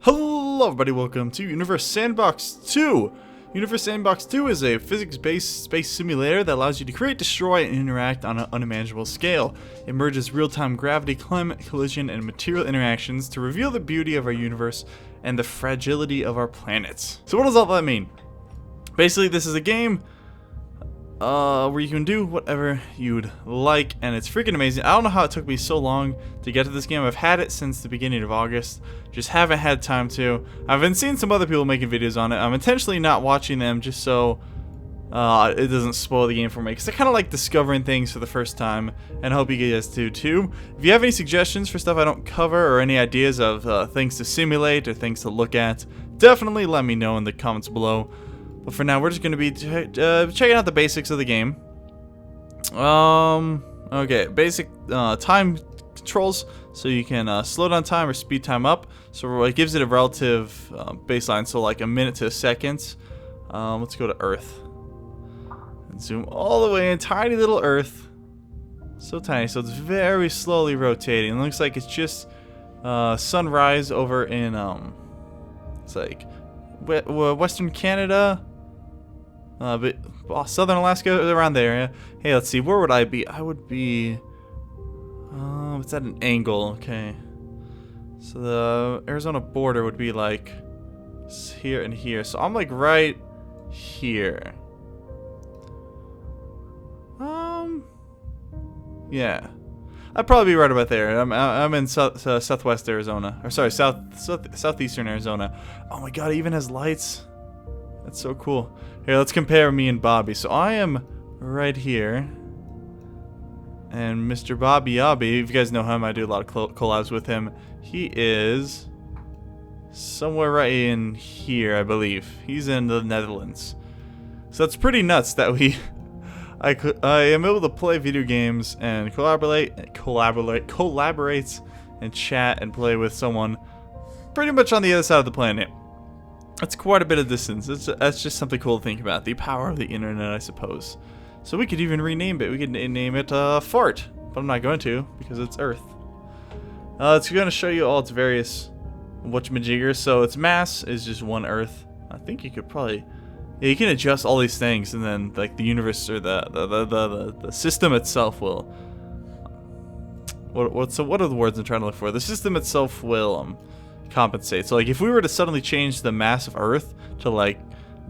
Hello everybody, welcome to Universe Sandbox 2! Universe Sandbox 2 is a physics-based space simulator that allows you to create, destroy, and interact on an unimaginable scale. It merges real-time gravity, climate, collision, and material interactions to reveal the beauty of our universe and the fragility of our planets. So what does all that mean? Basically, this is a game where you can do whatever you'd like, and it's freaking amazing. I don't know how it took me so long to get to this game. I've had it since the beginning of August, just haven't had time to. I've been seeing some other people making videos on it. I'm intentionally not watching them just so it doesn't spoil the game for me, because I kind of like discovering things for the first time, and I hope you guys do too. If you have any suggestions for stuff I don't cover, or any ideas of things to simulate or things to look at, definitely let me know in the comments below. But for now, we're just going to be checking out the basics of the game. Okay, basic time controls, so you can slow down time or speed time up. So it gives it a relative baseline, so like a minute to a second. Let's go to Earth. And zoom all the way in, tiny little Earth. So tiny, so it's very slowly rotating. It looks like it's just sunrise over in, it's like Western Canada. But Southern Alaska, around there. Yeah. Hey, let's see. Where would I be? I would be. It's at an angle. Okay. So the Arizona border would be like here and here. So I'm like right here. Yeah. I'd probably be right about there. I'm in southwest Arizona, or sorry, southeastern Arizona. Oh my God! It even has lights. That's so cool. Here, let's compare me and Bobby. So I am right here. And Mr. Bobby Yobby, if you guys know him, I do a lot of collabs with him. He is somewhere right in here, I believe. He's in the Netherlands. So that's pretty nuts that I am able to play video games and collaborate and chat and play with someone pretty much on the other side of the planet. That's quite a bit of distance. That's just something cool to think about. The power of the internet, I suppose. So we could even rename it. We could name it Fart. But I'm not going to, because it's Earth. It's going to show you all its various whatchamajiggers. So its mass is just one Earth. I think you could probably... Yeah, you can adjust all these things, and then like the universe or the system itself will... What are the words I'm trying to look for? The system itself will... compensate. So like if we were to suddenly change the mass of Earth to like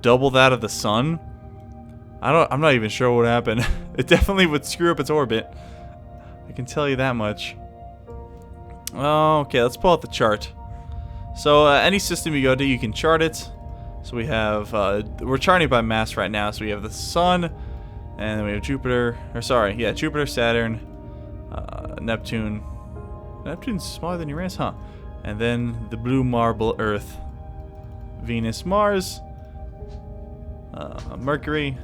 double that of the sun, I'm not even sure what would happen. It definitely would screw up its orbit. I can tell you that much. Okay, let's pull out the chart. So any system you go to, you can chart it. So we have we're charting by mass right now. So we have the sun, and then we have Jupiter, or sorry, yeah, Jupiter, Saturn, Neptune. Neptune's smaller than Uranus, huh? And then the blue marble Earth, Venus, Mars, Mercury,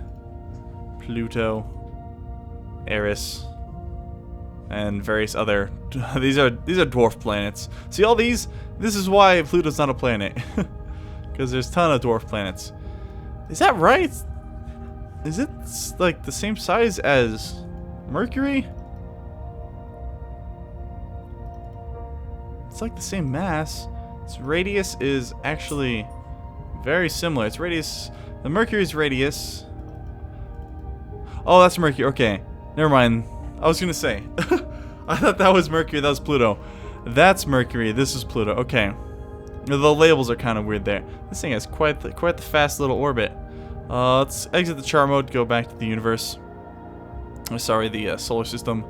Pluto, Eris, and various other. These are dwarf planets. See all these? This is why Pluto's not a planet, because there's a ton of dwarf planets. Is that right? Is it like the same size as Mercury? It's like the same mass. Its radius is actually very similar. Its radius, the Mercury's radius. Oh, that's Mercury. Okay, never mind. I was gonna say, I thought that was Mercury. That was Pluto. That's Mercury. This is Pluto. Okay, the labels are kind of weird there. This thing has quite the fast little orbit. Let's exit the chart mode. Go back to the universe. Oh, sorry, the solar system.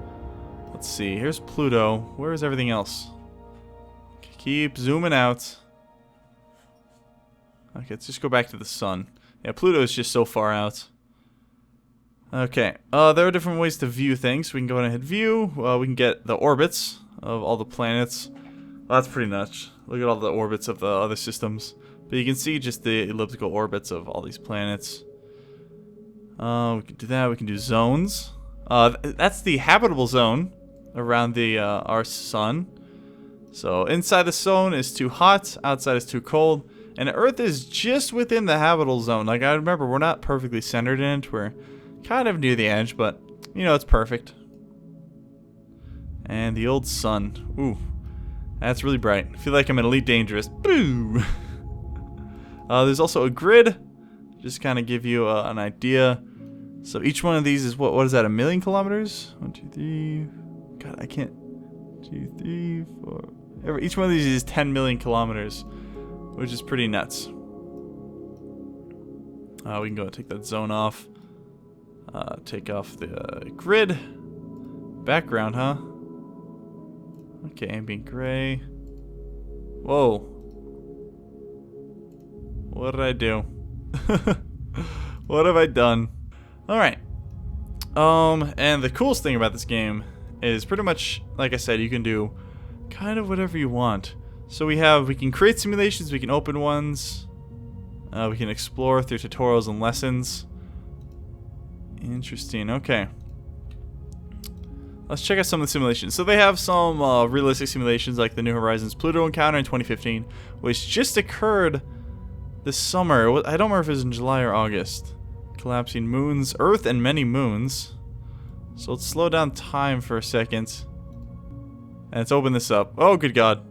Let's see. Here's Pluto. Where is everything else? Keep zooming out. Okay, let's just go back to the sun. Yeah, Pluto is just so far out. Okay, there are different ways to view things. We can go ahead and hit view. We can get the orbits of all the planets. Well, that's pretty nuts. Look at all the orbits of the other systems. But you can see just the elliptical orbits of all these planets. We can do that. We can do zones. That's the habitable zone around our sun. So inside the zone is too hot, outside is too cold, and Earth is just within the habitable zone. Like I remember, we're not perfectly centered in it. We're kind of near the edge, but you know, it's perfect. And the old sun. Ooh. That's really bright. I feel like I'm an Elite Dangerous. Boo! There's also a grid. Just kind of give you an idea. So each one of these is what is that? 1,000,000 kilometers? 1, 2, 3. God, I can't. 2, 3, 4. Each one of these is 10 million kilometers, which is pretty nuts. We can go and take that zone off. Take off the grid. Background, huh? Okay, ambient gray. Whoa. What did I do? What have I done? Alright. And the coolest thing about this game is pretty much, like I said, you can do kind of whatever you want. So we can create simulations, we can open ones, we can explore through tutorials and lessons. Interesting, okay. Let's check out some of the simulations. So they have some realistic simulations like the New Horizons Pluto encounter in 2015, which just occurred this summer. I don't remember if it was in July or August. Collapsing moons, Earth and many moons. So let's slow down time for a second. And let's open this up. Oh, good God.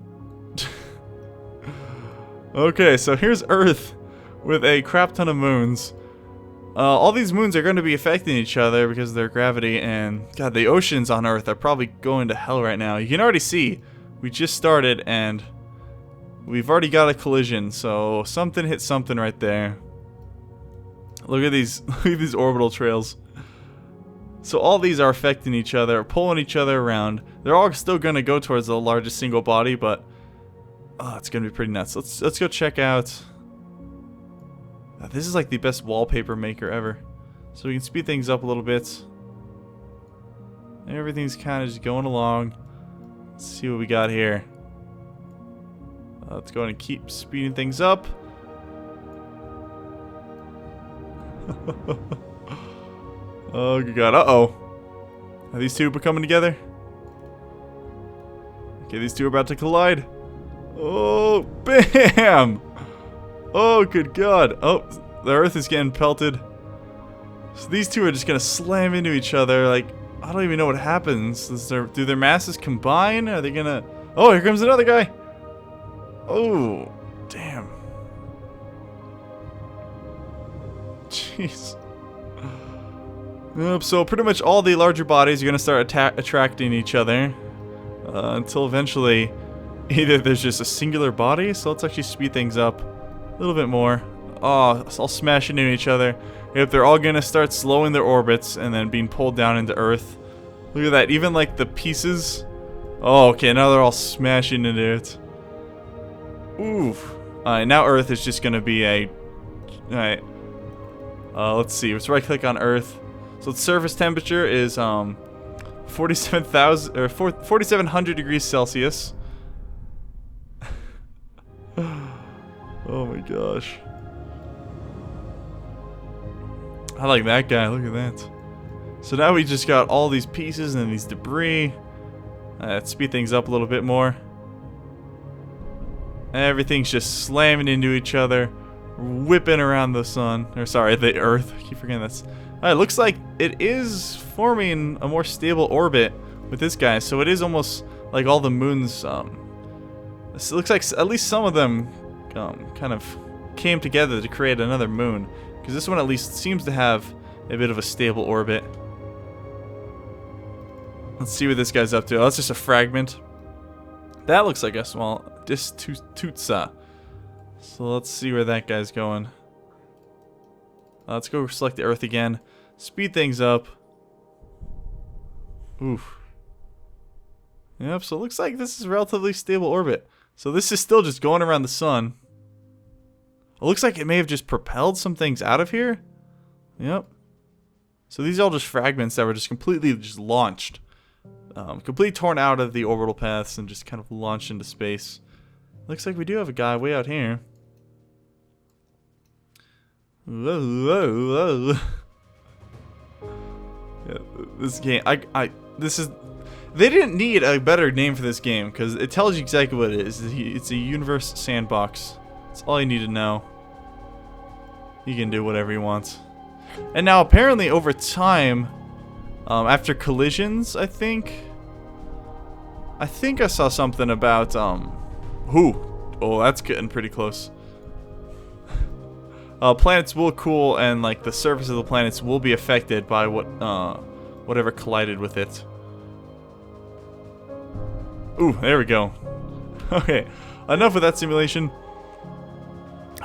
Okay, so here's Earth with a crap ton of moons. All these moons are going to be affecting each other because of their gravity, and God, the oceans on Earth are probably going to hell right now. You can already see, we just started and we've already got a collision, so something hit something right there. Look at these, look at these orbital trails. So all these are affecting each other, pulling each other around. They're all still going to go towards the largest single body, but it's going to be pretty nuts. Let's go check out. This is like the best wallpaper maker ever. So we can speed things up a little bit. Everything's kind of just going along. Let's see what we got here. Let's go ahead and keep speeding things up. Oh, good God. Uh-oh. Are these two coming together? Okay, these two are about to collide. Oh, bam! Oh, good God. Oh, the Earth is getting pelted. So these two are just going to slam into each other. Like, I don't even know what happens. Do their masses combine? Are they going to... Oh, here comes another guy. Oh, damn. Jeez. So pretty much all the larger bodies are going to start attracting each other. Until eventually, either there's just a singular body. So let's actually speed things up a little bit more. Oh, it's all smashing into each other. If they're all gonna start slowing their orbits and then being pulled down into Earth. Look at that, even like the pieces. Oh, okay, now they're all smashing into it. Oof. Alright, now Earth is just gonna be a... Alright. Let's see, let's right click on Earth. So its surface temperature is 4,700 degrees Celsius. Oh my gosh. I like that guy, look at that. So now we just got all these pieces and these debris. Let's speed things up a little bit more. Everything's just slamming into each other, whipping around the sun. Or sorry, the Earth. I keep forgetting that's... It looks like it is forming a more stable orbit with this guy. So it is almost like all the moons... it looks like at least some of them kind of came together to create another moon. Because this one at least seems to have a bit of a stable orbit. Let's see what this guy's up to. Oh, that's just a fragment. That looks like a small Tutsa. So let's see where that guy's going. Let's go select the Earth again. Speed things up. Oof. Yep, so it looks like this is a relatively stable orbit. So this is still just going around the sun. It looks like it may have just propelled some things out of here. Yep. So these are all just fragments that were just completely launched. Completely torn out of the orbital paths and just kind of launched into space. Looks like we do have a guy way out here. Whoa, whoa, whoa. Yeah, this game, this is... They didn't need a better name for this game, because it tells you exactly what it is. It's a Universe Sandbox. That's all you need to know. You can do whatever you want. And now apparently over time, after collisions, I think I think I saw something about, oh, that's getting pretty close. Planets will cool, and like the surface of the planets will be affected by whatever collided with it. Ooh, there we go. Okay, enough with that simulation.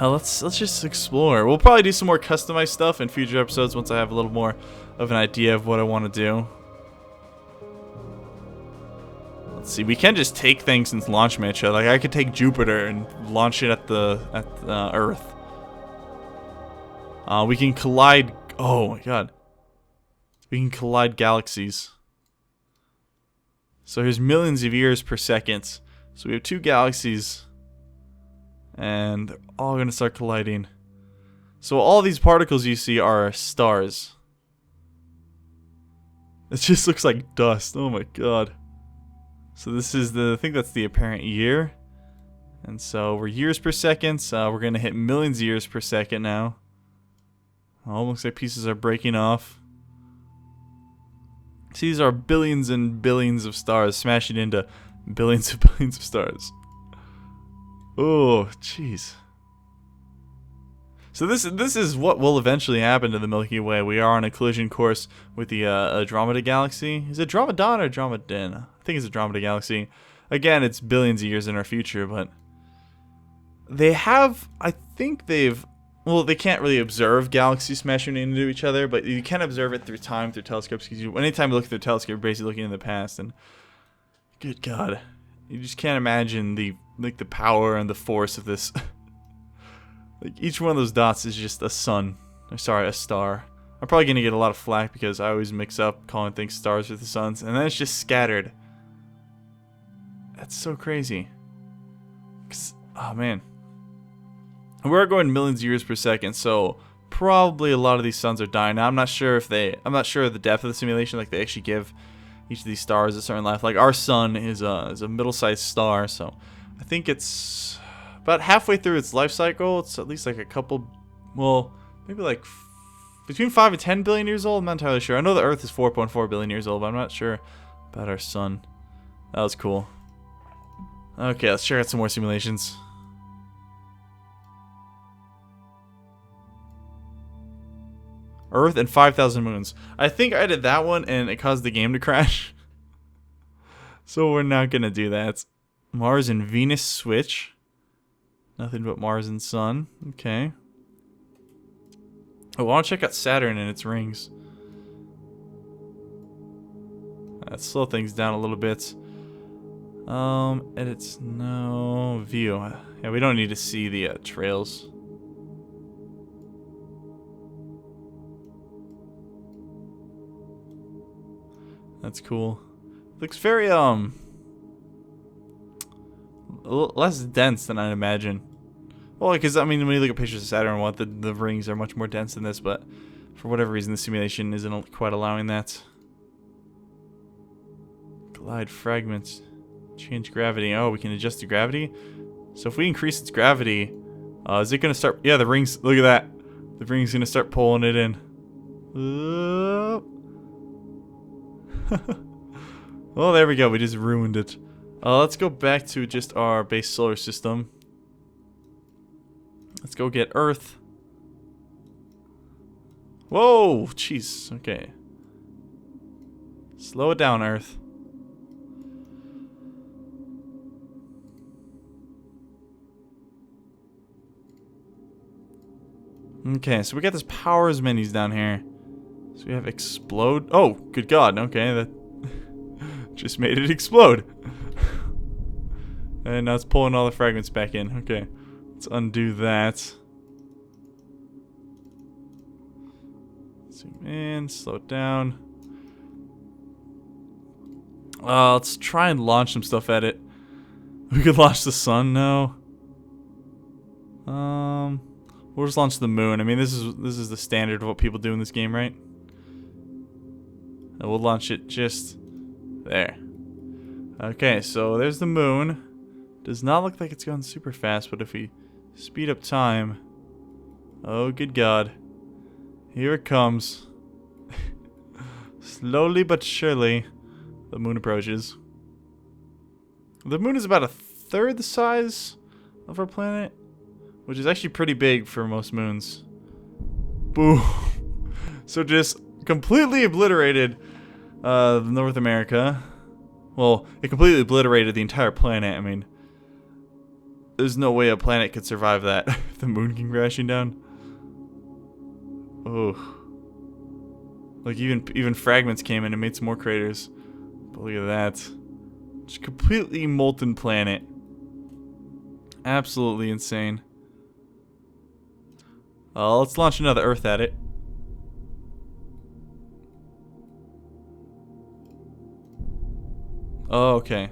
Let's just explore. We'll probably do some more customized stuff in future episodes once I have a little more of an idea of what I want to do. Let's see. We can just take things and launch them at each other. Like I could take Jupiter and launch it at the Earth. We can collide. Oh my God. We can collide galaxies. So here's millions of years per second. So we have 2 galaxies. And they're all going to start colliding. So all these particles you see are stars. It just looks like dust. Oh my God. So this is I think that's the apparent year. And so we're years per second. So we're going to hit millions of years per second now. Oh, looks like pieces are breaking off. See, these are billions and billions of stars smashing into billions and billions of stars. Oh, jeez. So this is what will eventually happen to the Milky Way. We are on a collision course with the Andromeda Galaxy. Is it Andromedon or Andromedan? I think it's Andromeda Galaxy. Again, it's billions of years in our future, but they have, I think they've, well, they can't really observe galaxies smashing into each other, but you can observe it through time, through telescopes, because anytime you look through a telescope, you're basically looking in the past, and good God, you just can't imagine the power and the force of this. Like each one of those dots is just a sun. Or sorry, a star. I'm probably gonna get a lot of flack because I always mix up calling things stars with the suns, and then it's just scattered. That's so crazy. Oh man, we're going millions of years per second, so probably a lot of these suns are dying. Now I'm not sure of the depth of the simulation. Like they actually give each of these stars a certain life. Like our sun is a middle-sized star, so I think it's about halfway through its life cycle. It's at least like a couple, well, maybe like between 5 and 10 billion years old. I'm not entirely sure. I know the Earth is 4.4 billion years old, but I'm not sure about our sun. That was cool. Okay, let's check out some more simulations. Earth and 5,000 moons. I think I did that one and it caused the game to crash. So we're not gonna do that. Mars and Venus switch. Nothing but Mars and Sun. Okay. Oh, I want to check out Saturn and its rings. Let's slow things down a little bit. Edits, no. View. Yeah, we don't need to see the trails. That's cool. Looks very, less dense than I'd imagine. Well, because, I mean, when you look at pictures of Saturn, the rings are much more dense than this, but for whatever reason, the simulation isn't quite allowing that. Glide fragments. Change gravity. Oh, we can adjust the gravity? So if we increase its gravity, is it going to start... Yeah, the rings... Look at that. The ring's going to start pulling it in. Well, there we go. We just ruined it. Let's go back to just our base solar system. Let's go get Earth. Whoa! Jeez. Okay. Slow it down, Earth. Okay, so we got this powers menus down here. So we have explode. Oh, good God. Okay, that just made it explode. And now it's pulling all the fragments back in. Okay, let's undo that. Zoom in, slow it down. Let's try and launch some stuff at it. We could launch the sun now. We'll just launch the moon. I mean, this is the standard of what people do in this game, right? And we'll launch it just there. Okay, so there's the moon. Does not look like it's going super fast, but if we speed up time... Oh, good God. Here it comes. Slowly but surely, the moon approaches. The moon is about a third the size of our planet, which is actually pretty big for most moons. Boom. So just completely obliterated North America. Well, it completely obliterated the entire planet. I mean, there's no way a planet could survive that. If the moon came crashing down. Oh. Like even fragments came in and made some more craters. But look at that. Just completely molten planet. Absolutely insane. Let's launch another Earth at it. Oh, okay.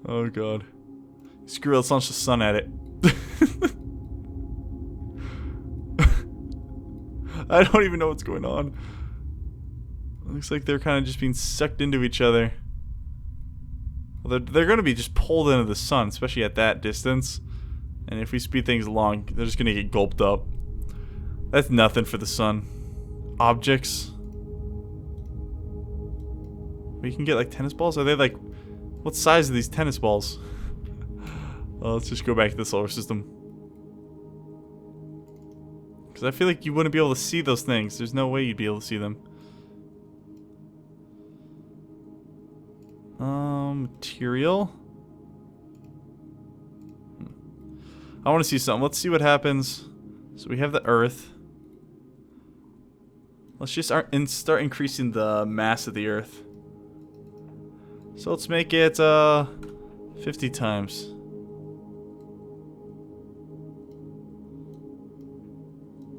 Oh god. Screw it, let's launch the sun at it. I don't even know what's going on. It looks like they're kind of just being sucked into each other. Well, they're going to be just pulled into the sun, especially at that distance. And if we speed things along, they're just going to get gulped up. That's nothing for the sun. Objects. We can get like tennis balls? Are they like... What size are these tennis balls? Let's just go back to the solar system. Because I feel like you wouldn't be able to see those things. There's no way you'd be able to see them. Material. I want to see something. Let's see what happens. So we have the Earth. Let's just start increasing the mass of the Earth. So let's make it 50 times.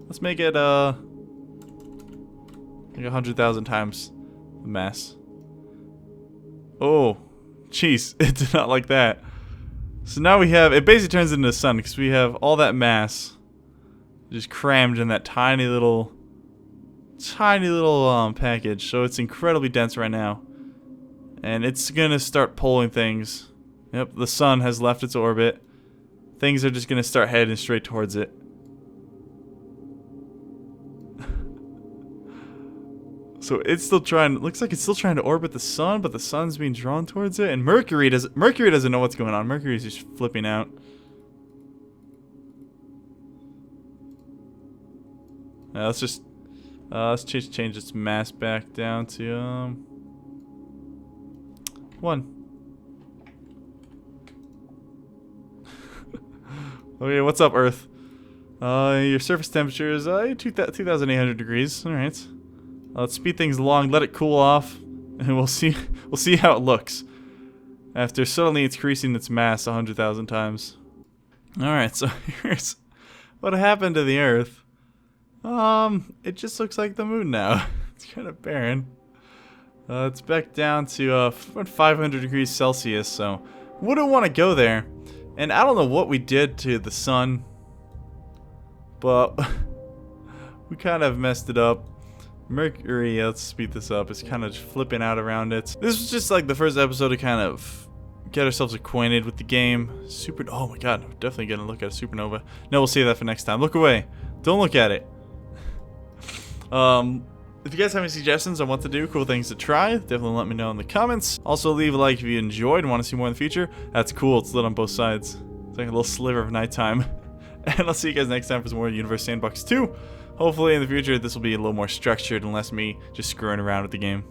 Let's make it like 100,000 times the mass. Oh, jeez, it did not like that. So now we have, it basically turns into the sun because we have all that mass just crammed in that tiny little package. So it's incredibly dense right now. And it's gonna start pulling things. Yep, the sun has left its orbit. Things are just gonna start heading straight towards it. So it's still trying, looks like it's still trying to orbit the sun, but the sun's being drawn towards it. And Mercury doesn't know what's going on. Mercury's just flipping out. Let's change its mass back down to 1. Okay, what's up, Earth? Your surface temperature is 2,800 degrees. All right. Let's speed things along, let it cool off, and we'll see how it looks after suddenly increasing its mass 100,000 times. All right, so here's what happened to the Earth. It just looks like the moon now. It's kind of barren. It's back down to 500 degrees Celsius, so wouldn't want to go there. And I don't know what we did to the sun, but we kind of messed it up. Mercury, let's speed this up, is kind of flipping out around it. This was just like the first episode to kind of get ourselves acquainted with the game. Oh my god, I'm definitely gonna look at a supernova. No, we'll save that for next time. Look away. Don't look at it. If you guys have any suggestions on what to do, cool things to try, definitely let me know in the comments. Also, leave a like if you enjoyed and want to see more in the future. That's cool, it's lit on both sides. It's like a little sliver of nighttime. And I'll see you guys next time for some more Universe Sandbox 2. Hopefully in the future this will be a little more structured and less me just screwing around with the game.